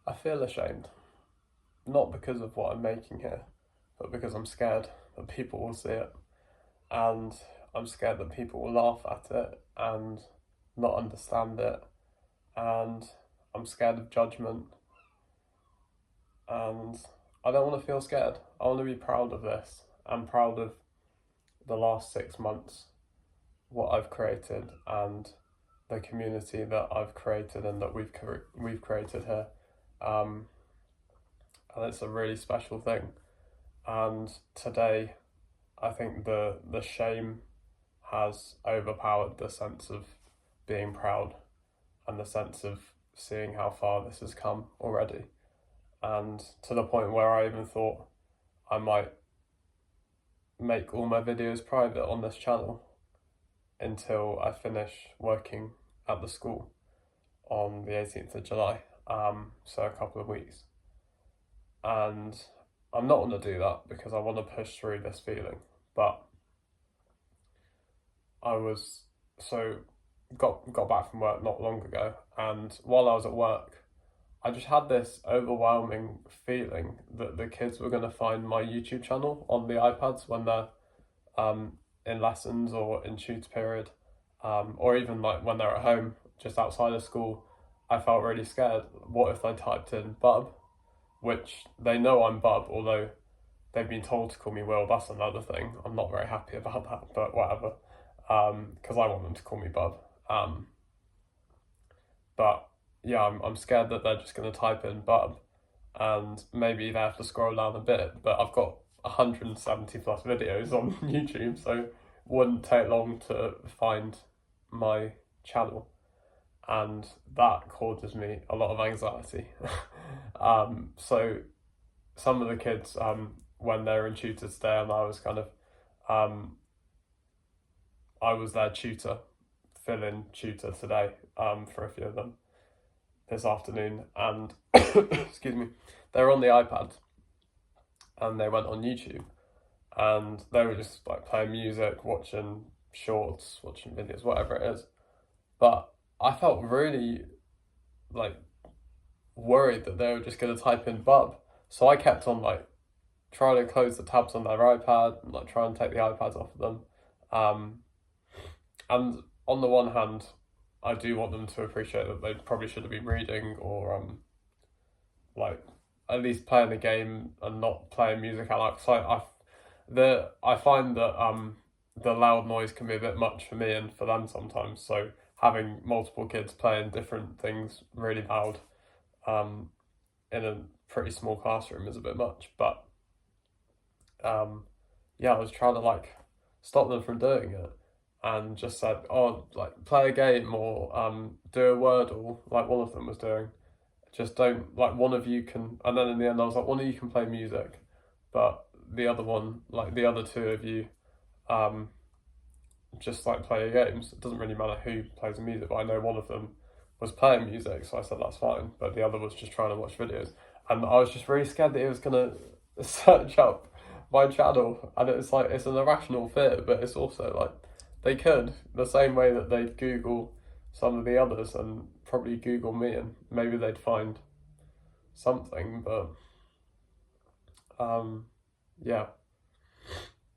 I feel ashamed, not because of what I'm making here, but because I'm scared that people will see it, and I'm scared that people will laugh at it and not understand it, and I'm scared of judgment, and I don't want to feel scared. I want to be proud of this. I'm proud of the last 6 months, what I've created, and the community that I've created and that we've created here. Um, and it's a really special thing. And today, I think the shame has overpowered the sense of being proud and the sense of seeing how far this has come already. And to the point where I even thought I might make all my videos private on this channel until I finish working at the school on the 18th of July, so a couple of weeks. And I'm not going to do that because I want to push through this feeling. But I was got back from work not long ago, and while I was at work, I just had this overwhelming feeling that the kids were going to find my YouTube channel on the iPads when they're in lessons or in tutor period, or even like when they're at home just outside of school. I felt really scared. What if they typed in Bub, which they know I'm Bub, although they've been told to call me Will. That's another thing. I'm not very happy about that, but whatever. Because I want them to call me Bub. But yeah, I'm scared that they're just going to type in Bub, and maybe they have to scroll down a bit. But I've got 170 plus videos on YouTube, so it wouldn't take long to find my channel, and that causes me a lot of anxiety. So some of the kids, when they were in tutor today, and I was kind of, I was their tutor, fill-in tutor today, for a few of them this afternoon, and excuse me, they were on the iPad, and they went on YouTube, and they were just like playing music, watching shorts, watching videos, whatever it is. But I felt really like worried that they were just going to type in Bub. So I kept on like trying to close the tabs on their iPad and like try and take the iPads off of them. And on the one hand, I do want them to appreciate that they probably should have been reading or like at least playing a game and not playing music out loud. So I find that the loud noise can be a bit much for me and for them sometimes. So having multiple kids playing different things really loud in a pretty small classroom is a bit much. But yeah, I was trying to like stop them from doing it, and just said, oh, like play a game or do a Wordle, like one of them was doing. Just don't, like one of you can, and then in the end I was like, one of you can play music, but the other one, like the other two of you, just like play your games. It doesn't really matter who plays the music, but I know one of them was playing music, so I said that's fine, but the other was just trying to watch videos. And I was just really scared that he was gonna search up my channel, and it's like, it's an irrational fear, but it's also like, they could, the same way that they'd Google some of the others and probably Google me, and maybe they'd find something. But yeah,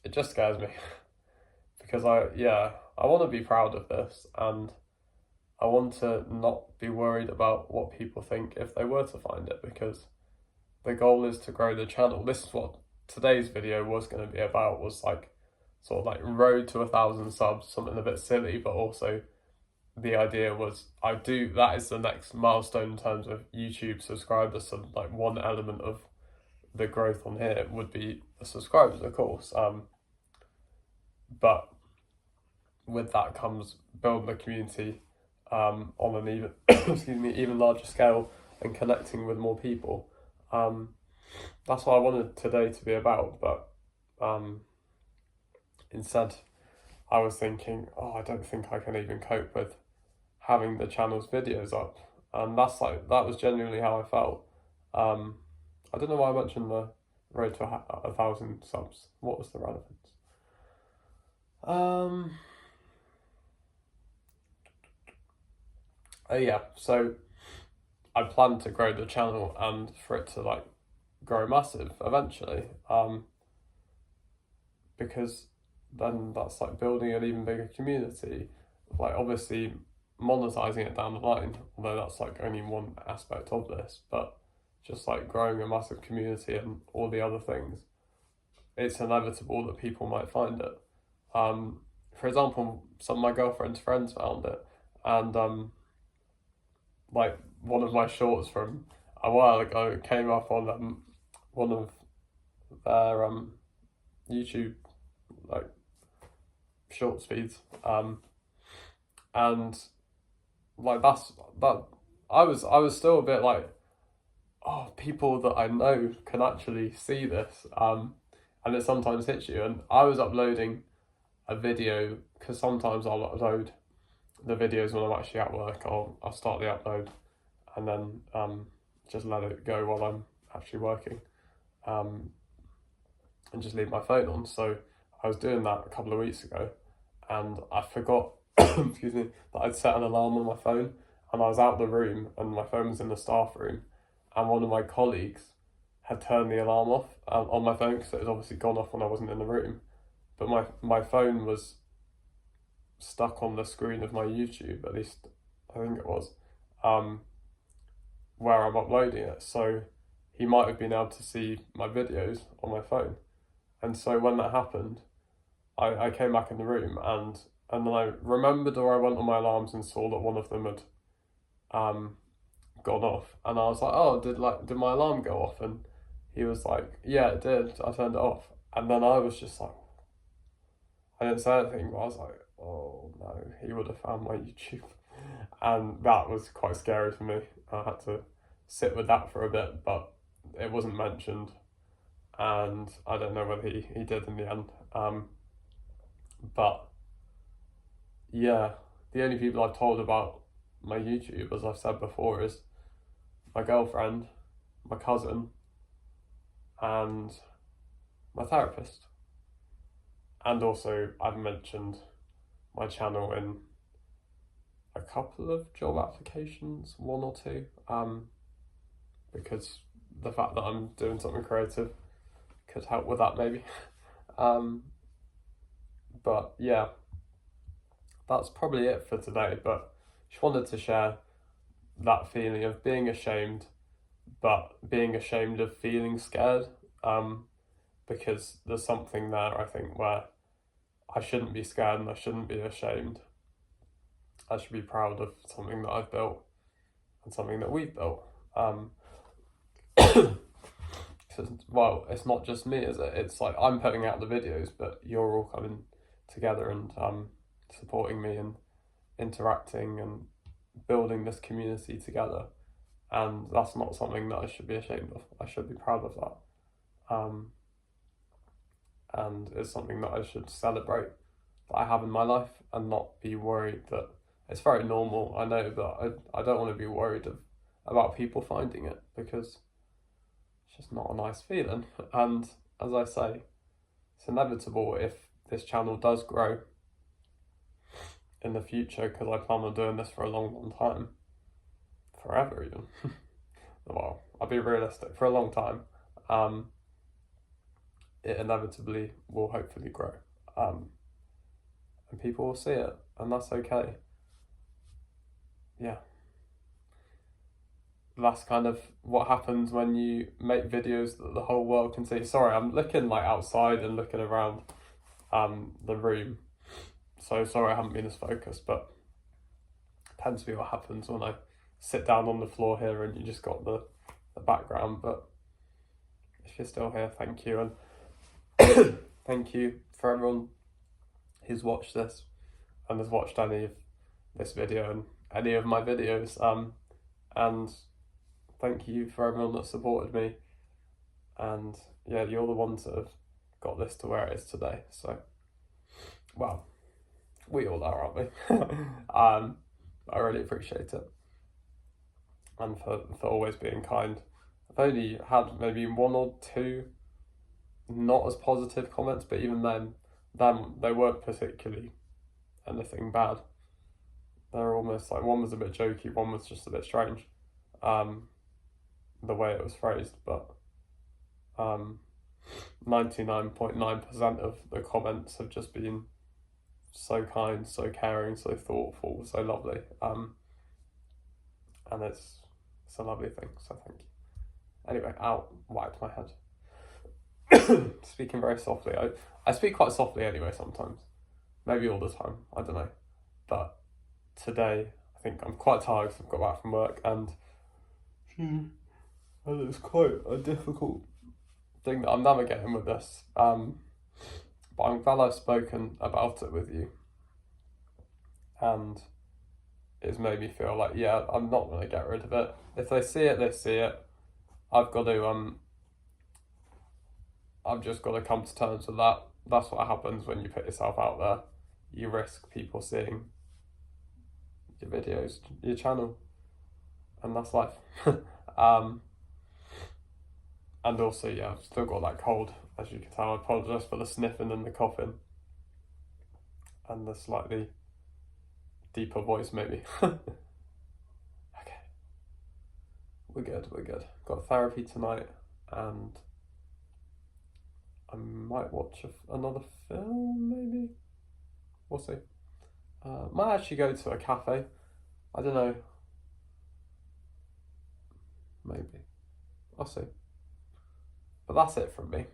it just scares me because I want to be proud of this, and I want to not be worried about what people think if they were to find it, because the goal is to grow the channel. This is what today's video was going to be about, was like sort of like road to 1,000 subs, something a bit silly, but also the idea was that is the next milestone in terms of YouTube subscribers. So like one element of the growth on here would be the subscribers, of course. But with that comes building the community on an even even larger scale, and connecting with more people. That's what I wanted today to be about, but instead I was thinking, oh, I don't think I can even cope with having the channel's videos up, and that was genuinely how I felt. I don't know why I mentioned the road to 1,000 subs. What was the relevance? Oh yeah, so I plan to grow the channel and for it to like grow massive eventually, because then that's like building an even bigger community. Like obviously monetizing it down the line, although that's like only one aspect of this, but just like growing a massive community and all the other things, it's inevitable that people might find it. For example, some of my girlfriend's friends found it, and like one of my shorts from a while ago came up on one of their YouTube like shorts feeds, and like that. I was still a bit like, oh, people that I know can actually see this, and it sometimes hits you. And I was uploading a video because sometimes I'll upload the videos when I'm actually at work. I'll start the upload and then just let it go while I'm actually working, and just leave my phone on. So I was doing that a couple of weeks ago, and I forgot, excuse me, that I'd set an alarm on my phone, and I was out the room, and my phone was in the staff room, and one of my colleagues had turned the alarm off on my phone because it had obviously gone off when I wasn't in the room, but my phone was stuck on the screen of my YouTube, at least I think it was, where I'm uploading it. So he might have been able to see my videos on my phone. And so when that happened, I came back in the room, and then I remembered, or I went on my alarms and saw that one of them had gone off, and I was like, oh, did my alarm go off? And he was like, yeah, it did, I turned it off. And then I was just like, I didn't say anything, but I was like, oh no, he would have found my YouTube. And that was quite scary for me. I had to sit with that for a bit, but it wasn't mentioned, and I don't know whether he did in the end. But yeah, the only people I've told about my YouTube, as I've said before, is my girlfriend, my cousin, and my therapist. And also I've mentioned my channel in a couple of job applications, one or two, because the fact that I'm doing something creative could help with that maybe. But yeah, that's probably it for today, but just wanted to share that feeling of being ashamed, but being ashamed of feeling scared, because there's something there, I think, where I shouldn't be scared and I shouldn't be ashamed. I should be proud of something that I've built and something that we've built. Well, it's not just me, is it? It's like I'm putting out the videos, but you're all coming together and supporting me and interacting and building this community together. And that's not something that I should be ashamed of. I should be proud of that. And it's something that I should celebrate that I have in my life, and not be worried that it's very normal, I know, but I don't want to be worried about people finding it, because it's just not a nice feeling. And as I say, it's inevitable if this channel does grow in the future, because I plan on doing this for a long time, forever even. Well, I'll be realistic, for a long time. It inevitably will hopefully grow, and people will see it, and that's okay. Yeah, that's kind of what happens when you make videos that the whole world can see. Sorry, I'm looking like outside and looking around the room, so sorry I haven't been as focused, but it tends to be what happens when I sit down on the floor here and you just got the background. But if you're still here, thank you, and thank you for everyone who's watched this and has watched any of this video and any of my videos, and thank you for everyone that supported me. And yeah, you're the ones that have got this to where it is today, so well, we all are, aren't we? I really appreciate it, and for always being kind. I've only had maybe one or two not as positive comments, but even then they weren't particularly anything bad. They're almost like, one was a bit jokey, one was just a bit strange. the way it was phrased, but 99.9% of the comments have just been so kind, so caring, so thoughtful, so lovely. And it's a lovely thing, so thank you. Anyway, out, wiped my head. Speaking very softly. I speak quite softly anyway sometimes. Maybe all the time, I don't know. But today, I think I'm quite tired because I've got back from work and it's quite a difficult thing that I'm navigating with this. But I'm glad I've spoken about it with you. And it's made me feel like, yeah, I'm not going to get rid of it. If they see it, they see it. I've just got to come to terms with that. That's what happens when you put yourself out there. You risk people seeing your videos, your channel, and that's life. And also, yeah, I've still got that cold, as you can tell. I apologise for the sniffing and the coughing, and the slightly deeper voice, maybe. Okay, we're good. Got therapy tonight, and I might watch another film, maybe. We'll see. Might actually go to a cafe. I don't know. Maybe. I'll see. But that's it from me.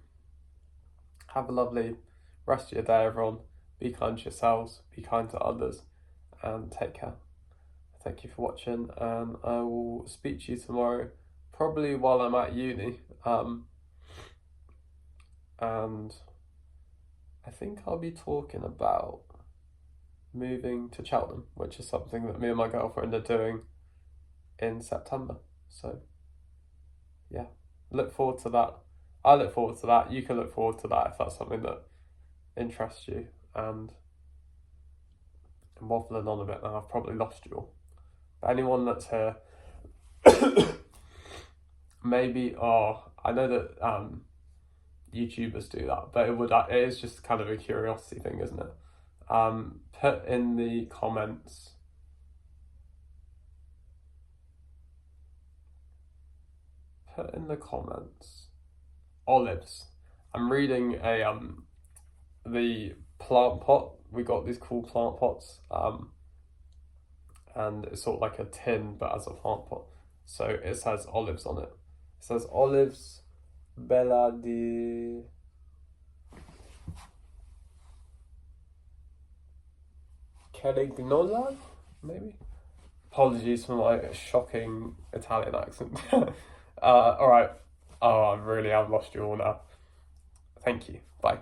Have a lovely rest of your day, everyone. Be kind to yourselves, be kind to others, and take care. Thank you for watching, and I will speak to you tomorrow, probably while I'm at uni. And I think I'll be talking about moving to Cheltenham, which is something that me and my girlfriend are doing in September. So, yeah, look forward to that. I look forward to that. You can look forward to that if that's something that interests you. And I'm waffling on a bit now. I've probably lost you all. But anyone that's here, maybe, I know that YouTubers do that, but it is just kind of a curiosity thing, isn't it? Put in the comments olives. I'm reading the plant pot. We got these cool plant pots, and it's sort of like a tin but as a plant pot. So it says olives on it. It says olives bella di Carignola, maybe? Apologies for my shocking Italian accent. Alright. Oh, I really have lost you all now. Thank you. Bye.